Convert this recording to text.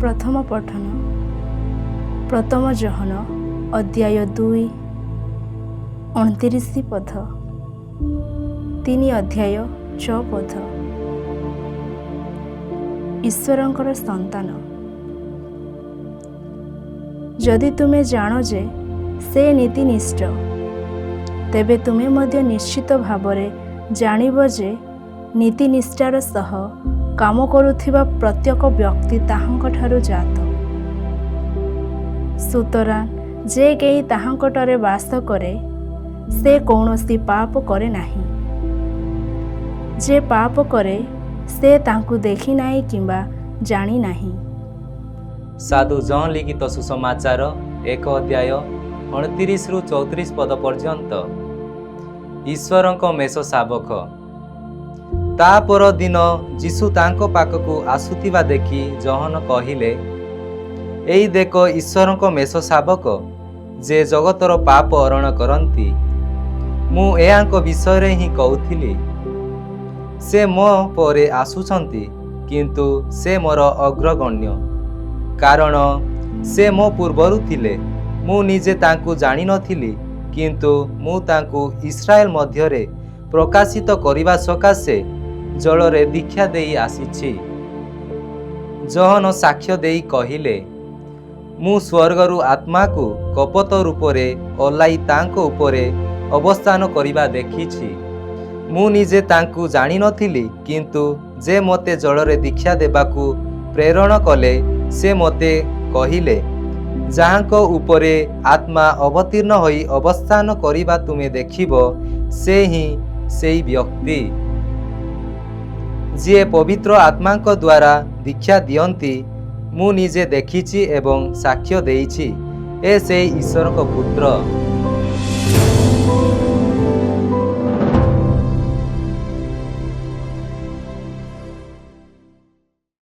प्रथम पठन प्रथम जोहन अध्याय 2 29 पद 3 अध्याय 6 पद। ईश्वरंकर संतान जदि तुमे जानो जे से नीतिनिष्ठ तेबे तुमे मध्य निश्चित भावरे जानिब जे नीतिनिष्ठार सह काम करुथिबा प्रत्येक व्यक्ति ताहांक ठारु जात। सुतरां जे केही ताहांकटरे वास करे से कौनसी पाप करे नाही। जे पाप करे से तांकु देखी नाही किंबा जानी नाही। साधु जॉन लिखित सुसमाचार 1 अध्याय 29 रु 34 पद पर्यंत। ईश्वरंक मेष शावक ता पर दिन जीशु तांको पाखकु आसुथिबा देखि जहन कहिले, एई देख ईश्वरंक मेष शावक जे जगतर पाप हरण करंती। मु एहांक विषय ही कहूथिली, से मो परे आसुछंती किंतु से मोर अग्रगण्य, कारण से मो पूर्वरु थिले। मु निजे तांकु जानि नथिली किंतु मु तांकु इस्राएल मध्यरे प्रकाशित करिबा सकाशे जलरे दीक्षा देई आसीछि। जहन साक्ष्य देई कहिले, मु स्वर्गरु आत्मा को कपत रूपरे ओलाई तांको उपरे अवस्थान करिबा देखिछि। मु निजे तांकु जानि नथिली किंतु जे मते जलरे दीक्षा देबाकू प्रेरण कले से मते कहिले, जाहांको उपरे आत्मा अवतीर्ण होई अवस्थान करिबा तुमे देखिबो से ही सेई व्यक्ति जे पवित्र आत्मांक द्वारा दीक्षा दियंती। मु निजे देखिछि एवं साक्ष्य देइछि, ए से ईश्वर को पुत्र।